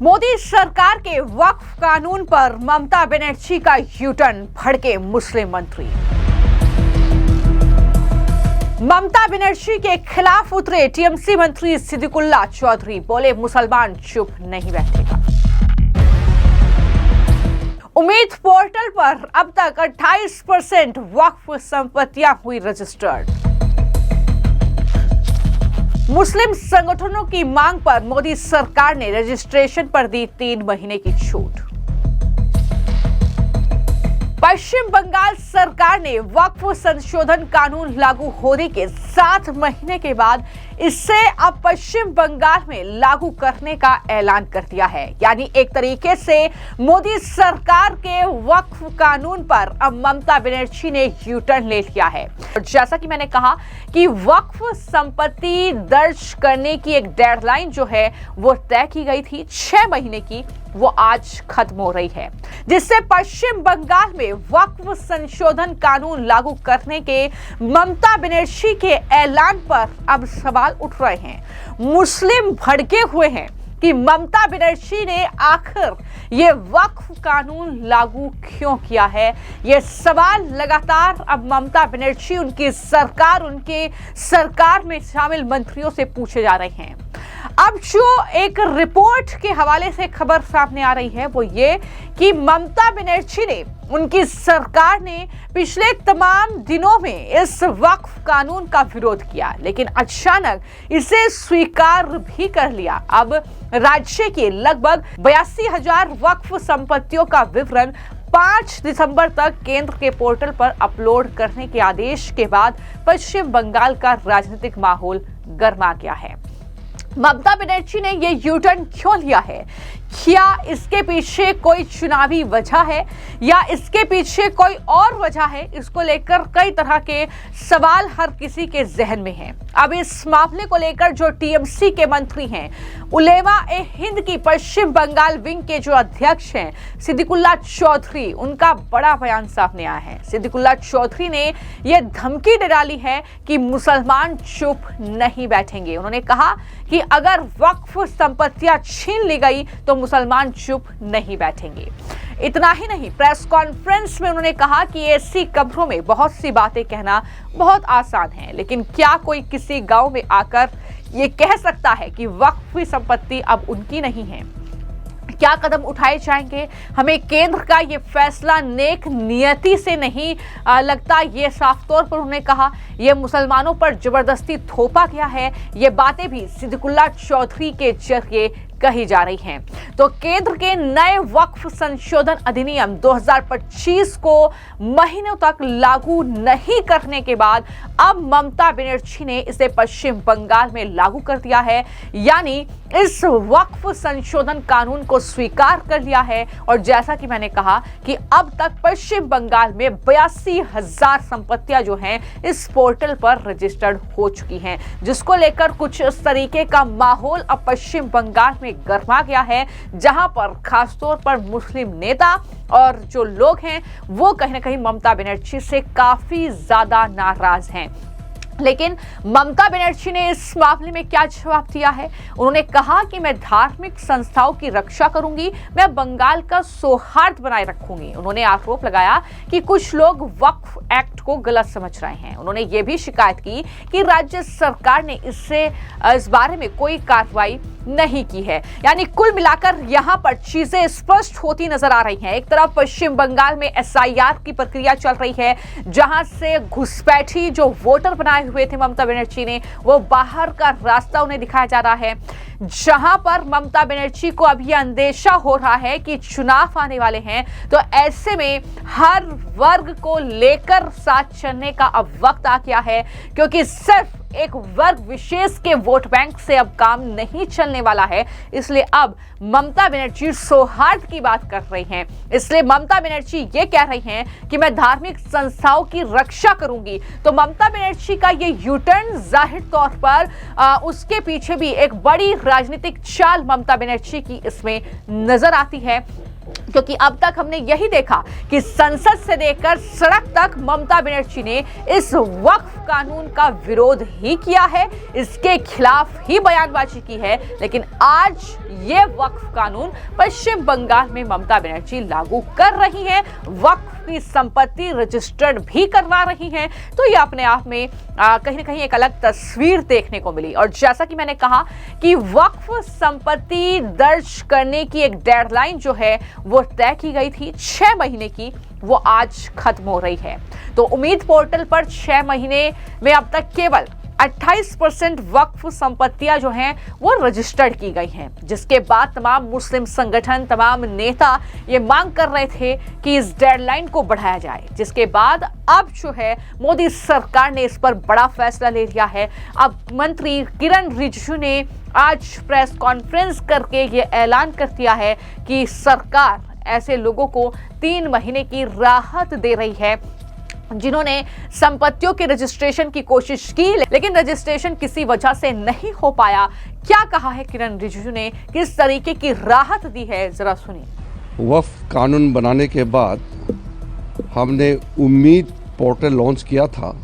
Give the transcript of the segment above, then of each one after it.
मोदी सरकार के वक्फ कानून पर ममता बनर्जी का यूटर्न, भड़के मुस्लिम मंत्री। ममता बनर्जी के खिलाफ उतरे टीएमसी मंत्री सिद्दीकुल्लाह चौधरी, बोले मुसलमान चुप नहीं बैठेगा। उम्मीद पोर्टल पर अब तक 28% वक्फ संपत्तियां हुई रजिस्टर्ड। मुस्लिम संगठनों की मांग पर मोदी सरकार ने रजिस्ट्रेशन पर दी 3 महीने की छूट। पश्चिम बंगाल सरकार ने वक्फ संशोधन कानून लागू होने के 7 महीने के बाद इसे अब पश्चिम बंगाल में लागू करने का ऐलान कर दिया है। यानी एक तरीके से मोदी सरकार के वक्फ कानून पर अब ममता बनर्जी ने यू टर्न ले लिया है। और जैसा कि मैंने कहा कि वक्फ संपत्ति दर्ज करने की एक डेडलाइन जो है वो तय की गई थी 6 महीने की, वो आज खत्म हो रही है, जिससे पश्चिम बंगाल में वक्फ संशोधन कानून लागू करने के ममता बनर्जी के ऐलान पर अब सवाल उठ रहे हैं। मुस्लिम भड़के हुए हैं कि ममता बनर्जी ने आखिर ये वक्फ कानून लागू क्यों किया है। ये सवाल लगातार अब ममता बनर्जी, उनकी सरकार, उनके सरकार में शामिल मंत्रियों से पूछे जा रहे हैं। अब जो एक रिपोर्ट के हवाले से खबर सामने आ रही है वो ये कि ममता बनर्जी ने, उनकी सरकार ने पिछले तमाम दिनों में इस वक्फ कानून का विरोध किया, लेकिन अचानक इसे स्वीकार भी कर लिया। अब राज्य के लगभग 82,000 वक्फ संपत्तियों का विवरण 5 दिसंबर तक केंद्र के पोर्टल पर अपलोड करने के आदेश के बाद पश्चिम बंगाल का राजनीतिक माहौल गर्मा गया है। ममता बनर्जी ने ये यू टर्न क्यों लिया है? क्या इसके पीछे कोई चुनावी वजह है या इसके पीछे कोई और वजह है? इसको लेकर कई तरह के सवाल हर किसी के जहन में हैं। अब इस मामले को लेकर जो टीएमसी के मंत्री हैं, उलेमा ए हिंद की पश्चिम बंगाल विंग के जो अध्यक्ष हैं सिद्दीकुल्लाह चौधरी, उनका बड़ा बयान सामने आया है। सिद्दीकुल्लाह चौधरी ने यह धमकी दे डाली है कि मुसलमान चुप नहीं बैठेंगे। उन्होंने कहा कि अगर वक्फ संपत्तियां छीन ली गई तो मुसलमान चुप नहीं बैठेंगे। इतना ही नहीं, प्रेस कॉन्फ्रेंस में उन्होंने कहा कि ऐसी कब्रों में बहुत सी बातें कहना बहुत आसान है, लेकिन क्या कोई किसी गांव में आकर ये कह सकता है कि वक्फ संपत्ति अब उनकी नहीं है? क्या कदम उठाए जाएंगे? हमें केंद्र का ये फैसला नेक नियति से नहीं लगता। ये साफ तौर पर उन्होंने कहा ये मुसलमानों पर जबरदस्ती थोपा गया है। ये बातें भी सिद्दीकुल्लाह चौधरी के जरिए कही जा रही हैं। तो केंद्र के नए वक्फ संशोधन अधिनियम 2025 को महीनों तक लागू नहीं करने के बाद अब ममता बनर्जी ने इसे पश्चिम बंगाल में लागू कर दिया है। यानी इस वक्फ संशोधन कानून को स्वीकार कर लिया है। और जैसा कि मैंने कहा कि अब तक पश्चिम बंगाल में 82,000 संपत्तियां जो हैं इस पोर्टल पर रजिस्टर्ड हो चुकी हैं, जिसको लेकर कुछ इस तरीके का माहौल अब पश्चिम बंगाल में गर्मा गया है, जहां पर खासतौर पर मुस्लिम नेता और जो लोग हैं वो कहीं ना कहीं ममता बनर्जी से काफी ज्यादा नाराज हैं। लेकिन ममता बनर्जी ने इस मामले में क्या जवाब दिया है? उन्होंने कहा कि मैं धार्मिक संस्थाओं की रक्षा करूंगी, मैं बंगाल का सौहार्द बनाए रखूंगी। उन्होंने आरोप लगाया कि कुछ लोग वक्फ एक्ट को गलत समझ रहे हैं। उन्होंने ये भी शिकायत की कि राज्य सरकार ने इस बारे में कोई कार्रवाई नहीं की है। यानी कुल मिलाकर यहाँ पर चीजें स्पष्ट होती नजर आ रही हैं। एक तरफ पश्चिम बंगाल में एसआईआर की प्रक्रिया चल रही है, जहां से घुसपैठी जो वोटर बनाए हुए थे ममता बनर्जी ने, वो बाहर का रास्ता उन्हें दिखाया जा रहा है। जहां पर ममता बनर्जी को अभी अंदेशा हो रहा है कि चुनाव आने वाले हैं, तो ऐसे में हर वर्ग को लेकर साथ चलने का अब वक्त आ गया है, क्योंकि सिर्फ एक वर्ग विशेष के वोट बैंक से अब काम नहीं चलने वाला है। इसलिए अब ममता बनर्जी सौहार्द की बात कर रही हैं। इसलिए ममता बनर्जी ये कह रही हैं कि मैं धार्मिक संस्थाओं की रक्षा करूंगी। तो ममता बनर्जी का ये यू टर्न जाहिर तौर पर उसके पीछे भी एक बड़ी राजनीतिक चाल ममता बनर्जी की इसमें नजर आती है। क्योंकि अब तक हमने यही देखा कि संसद से लेकर सड़क तक ममता बनर्जी ने इस वक्फ कानून का विरोध ही किया है, इसके खिलाफ ही बयानबाजी की है। लेकिन आज ये वक्फ कानून पश्चिम बंगाल में ममता बनर्जी लागू कर रही हैं, वक्फ की संपत्ति रजिस्टर्ड भी करवा रही हैं। तो ये अपने आप में कहीं ना कहीं एक अलग तस्वीर देखने को मिली। और जैसा कि मैंने कहा कि वक्फ संपत्ति दर्ज करने की एक डेडलाइन जो है वो तय की गई थी 6 महीने की, वो आज खत्म हो रही है। तो उम्मीद पोर्टल पर 6 महीने में अब तक केवल 28% वक्फ संपत्तियां जो हैं वो रजिस्टर्ड की गई हैं, जिसके बाद तमाम मुस्लिम संगठन, तमाम नेता ये मांग कर रहे थे कि इस डेडलाइन को बढ़ाया जाए। जिसके बाद अब जो है मोदी सरकार ने इस पर बड़ा फैसला ले लिया है। अब मंत्री किरण रिजिजू ने आज प्रेस कॉन्फ्रेंस करके ये ऐलान कर दिया है कि सरकार ऐसे लोगों को 3 महीने की राहत दे रही है जिन्होंने संपत्तियों के रजिस्ट्रेशन की कोशिश की लेकिन रजिस्ट्रेशन किसी वजह से नहीं हो पाया। क्या कहा है किरण रिजिजू ने, किस तरीके की राहत दी है, जरा सुनिए। वक्फ कानून बनाने के बाद हमने उम्मीद पोर्टल लॉन्च किया था,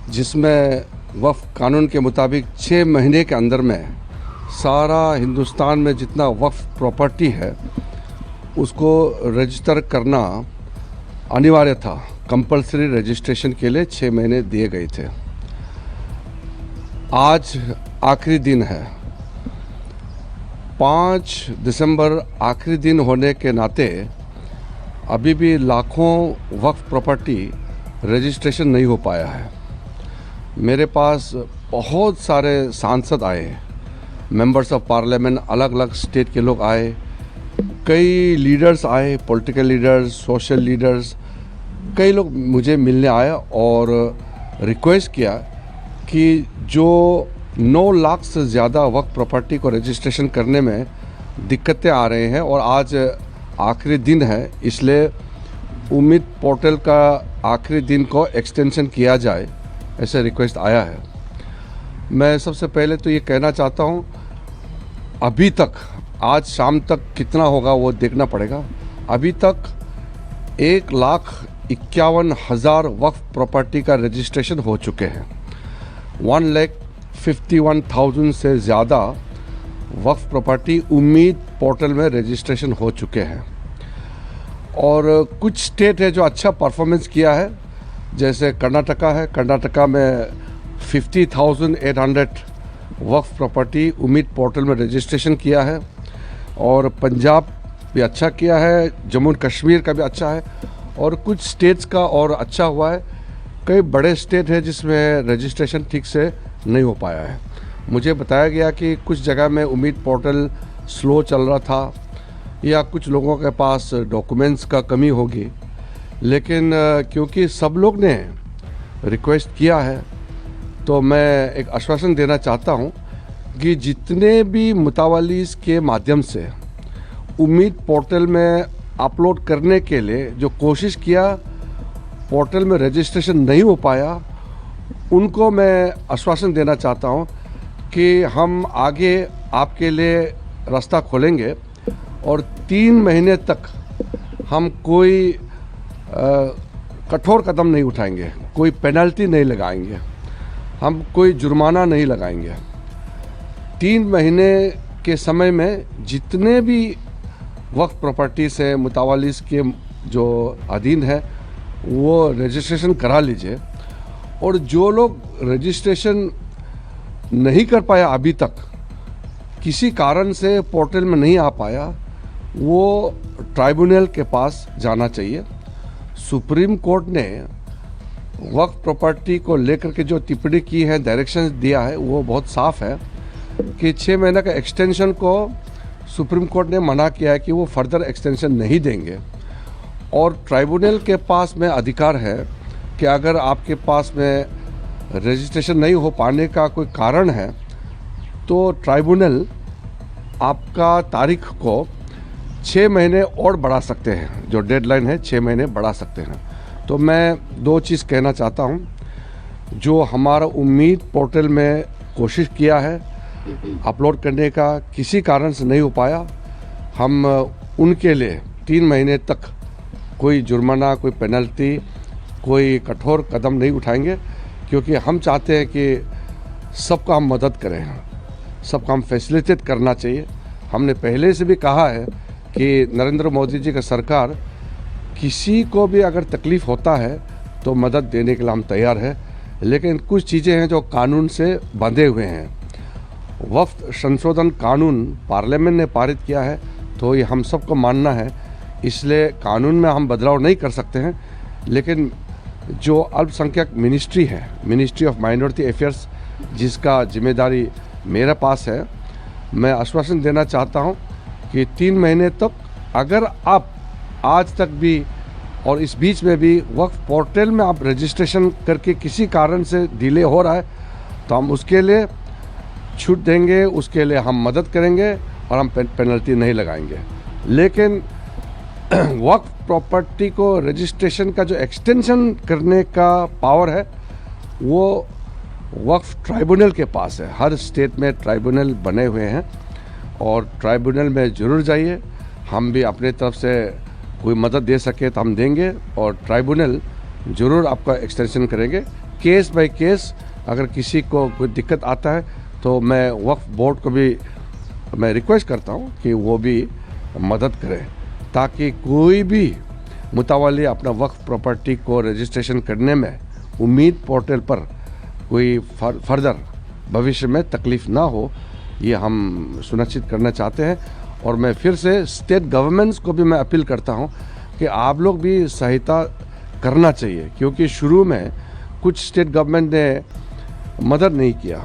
जिसमें वक्फ कानून के मुताबिक 6 महीने के अंदर में सारा हिंदुस्तान में जितना वक्फ प्रॉपर्टी है उसको रजिस्टर करना अनिवार्य था। कंपलसरी रजिस्ट्रेशन के लिए 6 महीने दिए गए थे। आज आखिरी दिन है, 5 दिसंबर आखिरी दिन होने के नाते अभी भी लाखों वक्फ प्रॉपर्टी रजिस्ट्रेशन नहीं हो पाया है। मेरे पास बहुत सारे सांसद आए, मेंबर्स ऑफ पार्लियामेंट, अलग अलग स्टेट के लोग आए, कई लीडर्स आए, पॉलिटिकल लीडर्स, सोशल लीडर्स, कई लोग मुझे मिलने आए और रिक्वेस्ट किया कि जो 9 लाख से ज़्यादा वक्फ प्रॉपर्टी को रजिस्ट्रेशन करने में दिक्कतें आ रहे हैं और आज आखिरी दिन है, इसलिए उम्मीद पोर्टल का आखिरी दिन को एक्सटेंशन किया जाए, ऐसे रिक्वेस्ट आया है। मैं सबसे पहले तो ये कहना चाहता हूँ, अभी तक आज शाम तक कितना होगा वो देखना पड़ेगा। अभी तक 1,51,000 वक्फ प्रॉपर्टी का रजिस्ट्रेशन हो चुके हैं। 1,51,000 से ज़्यादा वक्फ प्रॉपर्टी उम्मीद पोर्टल में रजिस्ट्रेशन हो चुके हैं। और कुछ स्टेट है जो अच्छा परफॉर्मेंस किया है, जैसे कर्नाटका है। कर्नाटका में 50,800 वक्फ प्रॉपर्टी उम्मीद पोर्टल में रजिस्ट्रेशन किया है। और पंजाब भी अच्छा किया है, जम्मू कश्मीर का भी अच्छा है, और कुछ स्टेट्स का और अच्छा हुआ है। कई बड़े स्टेट है जिसमें रजिस्ट्रेशन ठीक से नहीं हो पाया है। मुझे बताया गया कि कुछ जगह में उम्मीद पोर्टल स्लो चल रहा था या कुछ लोगों के पास डॉक्यूमेंट्स का कमी होगी, लेकिन क्योंकि सब लोग ने रिक्वेस्ट किया है तो मैं एक आश्वासन देना चाहता हूं कि जितने भी मुतावलीस के माध्यम से उम्मीद पोर्टल में अपलोड करने के लिए जो कोशिश किया, पोर्टल में रजिस्ट्रेशन नहीं हो पाया, उनको मैं आश्वासन देना चाहता हूं कि हम आगे आपके लिए रास्ता खोलेंगे और 3 महीने तक हम कोई कठोर कदम नहीं उठाएंगे, कोई पेनल्टी नहीं लगाएंगे, हम कोई जुर्माना नहीं लगाएंगे। 3 महीने के समय में जितने भी वक्फ प्रॉपर्टी से मुतावलीस के जो अधीन है वो रजिस्ट्रेशन करा लीजिए। और जो लोग रजिस्ट्रेशन नहीं कर पाया अभी तक, किसी कारण से पोर्टल में नहीं आ पाया, वो ट्राइब्यूनल के पास जाना चाहिए। सुप्रीम कोर्ट ने वक्फ प्रॉपर्टी को लेकर के जो टिप्पणी की है, डायरेक्शन दिया है, वो बहुत साफ है कि 6 महीने का एक्सटेंशन को सुप्रीम कोर्ट ने मना किया है कि वो फर्दर एक्सटेंशन नहीं देंगे। और ट्राइब्यूनल के पास में अधिकार है कि अगर आपके पास में रजिस्ट्रेशन नहीं हो पाने का कोई कारण है तो ट्राइब्यूनल आपका तारीख को 6 महीने और बढ़ा सकते हैं, जो डेडलाइन है 6 महीने बढ़ा सकते हैं। तो मैं 2 चीज़ कहना चाहता हूं, जो हमारा उम्मीद पोर्टल में कोशिश किया है अपलोड करने का, किसी कारण से नहीं हो पाया, हम उनके लिए 3 महीने तक कोई जुर्माना, कोई पेनल्टी, कोई कठोर कदम नहीं उठाएंगे, क्योंकि हम चाहते हैं कि सबका हम मदद करें, सबका हम फैसिलिटेट करना चाहिए। हमने पहले से भी कहा है कि नरेंद्र मोदी जी का सरकार किसी को भी अगर तकलीफ़ होता है तो मदद देने के लिए हम तैयार है, लेकिन कुछ चीज़ें हैं जो कानून से बंधे हुए हैं। वक्फ संशोधन कानून पार्लियामेंट ने पारित किया है, तो ये हम सबको मानना है, इसलिए कानून में हम बदलाव नहीं कर सकते हैं। लेकिन जो अल्पसंख्यक मिनिस्ट्री है, मिनिस्ट्री ऑफ माइनॉरिटी अफेयर्स, जिसका जिम्मेदारी मेरे पास है, मैं आश्वासन देना चाहता हूं कि 3 महीने तक अगर आप आज तक भी और इस बीच में भी वक्फ पोर्टल में आप रजिस्ट्रेशन करके किसी कारण से डिले हो रहा है, तो हम उसके लिए छूट देंगे, उसके लिए हम मदद करेंगे और हम पेनल्टी नहीं लगाएंगे। लेकिन वक्फ प्रॉपर्टी को रजिस्ट्रेशन का जो एक्सटेंशन करने का पावर है वो वक्फ ट्राइब्यूनल के पास है। हर स्टेट में ट्राइब्यूनल बने हुए हैं और ट्राइब्यूनल में ज़रूर जाइए। हम भी अपने तरफ से कोई मदद दे सके तो हम देंगे और ट्राइब्यूनल ज़रूर आपका एक्सटेंशन करेंगे। केस बाय केस अगर किसी को कोई दिक्कत आता है तो मैं वक्फ बोर्ड को भी मैं रिक्वेस्ट करता हूं कि वो भी मदद करें, ताकि कोई भी मुतावाली अपना वक्फ प्रॉपर्टी को रजिस्ट्रेशन करने में उम्मीद पोर्टल पर कोई फर्दर भविष्य में तकलीफ़ ना हो, ये हम सुनिश्चित करना चाहते हैं। और मैं फिर से स्टेट गवर्नमेंट्स को भी मैं अपील करता हूं कि आप लोग भी सहायता करना चाहिए, क्योंकि शुरू में कुछ स्टेट गवर्नमेंट ने मदद नहीं किया,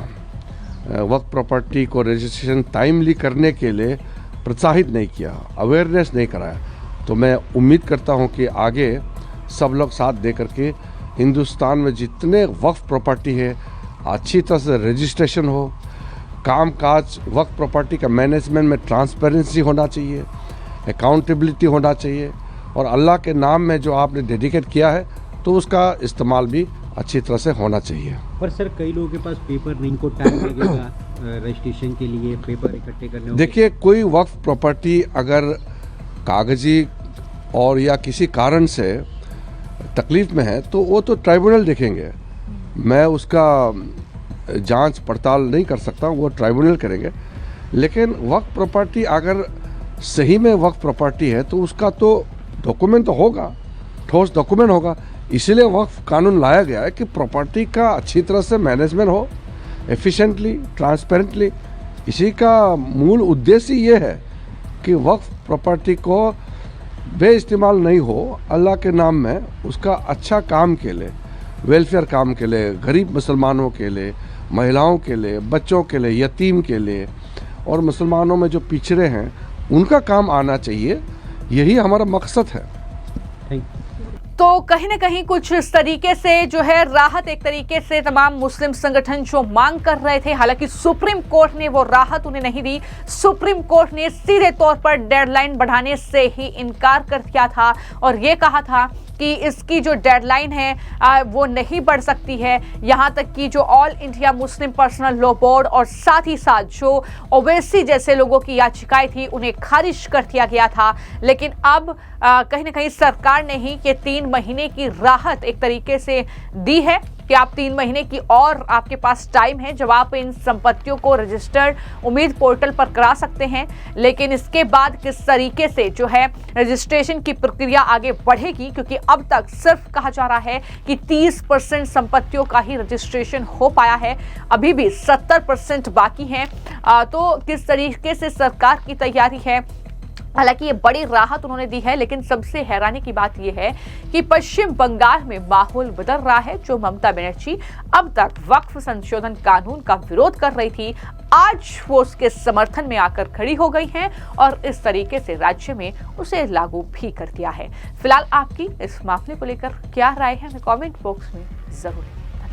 वक्फ प्रॉपर्टी को रजिस्ट्रेशन टाइमली करने के लिए प्रोत्साहित नहीं किया, अवेयरनेस नहीं कराया। तो मैं उम्मीद करता हूं कि आगे सब लोग साथ दे करके हिंदुस्तान में जितने वक्फ प्रॉपर्टी है अच्छी तरह से रजिस्ट्रेशन हो, काम काज वक्फ प्रॉपर्टी का मैनेजमेंट में ट्रांसपेरेंसी होना चाहिए, अकाउंटेबिलिटी होना चाहिए, और अल्लाह के नाम में जो आपने डेडिकेट किया है तो उसका इस्तेमाल भी अच्छी तरह से होना चाहिए। पर सर कई लोगों के पास पेपर नहीं, इनको टाइम लगेगा रजिस्ट्रेशन के लिए, पेपर इकट्ठे करने होंगे। देखिए, कोई वक्फ प्रॉपर्टी अगर कागजी और या किसी कारण से तकलीफ में है तो वो तो ट्राइब्यूनल देखेंगे, मैं उसका जांच पड़ताल नहीं कर सकता, वो ट्राइब्यूनल करेंगे। लेकिन वक्फ प्रॉपर्टी अगर सही में वक्फ प्रॉपर्टी है तो उसका तो डॉक्यूमेंट तो होगा, ठोस डॉक्यूमेंट होगा। इसीलिए वक्फ कानून लाया गया है कि प्रॉपर्टी का अच्छी तरह से मैनेजमेंट हो, एफिशिएंटली, ट्रांसपेरेंटली। इसी का मूल उद्देश्य ये है कि वक्फ प्रॉपर्टी को बेइस्तेमाल नहीं हो, अल्लाह के नाम में उसका अच्छा काम के लिए, वेलफेयर काम के लिए, गरीब मुसलमानों के लिए, महिलाओं के लिए, बच्चों के लिए, यतीम के लिए और मुसलमानों में जो पिछड़े हैं उनका काम आना चाहिए। यही हमारा मकसद है। Thank you. तो कहीं ना कहीं कुछ इस तरीके से जो है राहत एक तरीके से तमाम मुस्लिम संगठन जो मांग कर रहे थे, हालांकि सुप्रीम कोर्ट ने वो राहत उन्हें नहीं दी। सुप्रीम कोर्ट ने सीधे तौर पर डेडलाइन बढ़ाने से ही इनकार कर दिया था और ये कहा था कि इसकी जो डेडलाइन है वो नहीं बढ़ सकती है। यहाँ तक कि जो all India Muslim personal law board और साथ ही साथ जो ओवैसी जैसे लोगों की याचिकाएं थी उन्हें खारिज कर दिया गया था। लेकिन अब कहीं ना कहीं सरकार ने ही ये 3 महीने की राहत एक तरीके से दी है कि आप 3 महीने की और आपके पास टाइम है जब आप इन संपत्तियों को रजिस्टर्ड उम्मीद पोर्टल पर करा सकते हैं। लेकिन इसके बाद किस तरीके से जो है रजिस्ट्रेशन की प्रक्रिया आगे बढ़ेगी, क्योंकि अब तक सिर्फ कहा जा रहा है कि 30% संपत्तियों का ही रजिस्ट्रेशन हो पाया है, अभी भी 70% बाकी हैं। तो किस तरीके से सरकार की तैयारी है, हालांकि ये बड़ी राहत उन्होंने दी है। लेकिन सबसे हैरानी की बात यह है कि पश्चिम बंगाल में माहौल बदल रहा है। जो ममता बनर्जी अब तक वक्फ संशोधन कानून का विरोध कर रही थी, आज वो उसके समर्थन में आकर खड़ी हो गई हैं और इस तरीके से राज्य में उसे लागू भी कर दिया है। फिलहाल आपकी इस मामले को लेकर क्या राय है, हमें कमेंट बॉक्स में जरूर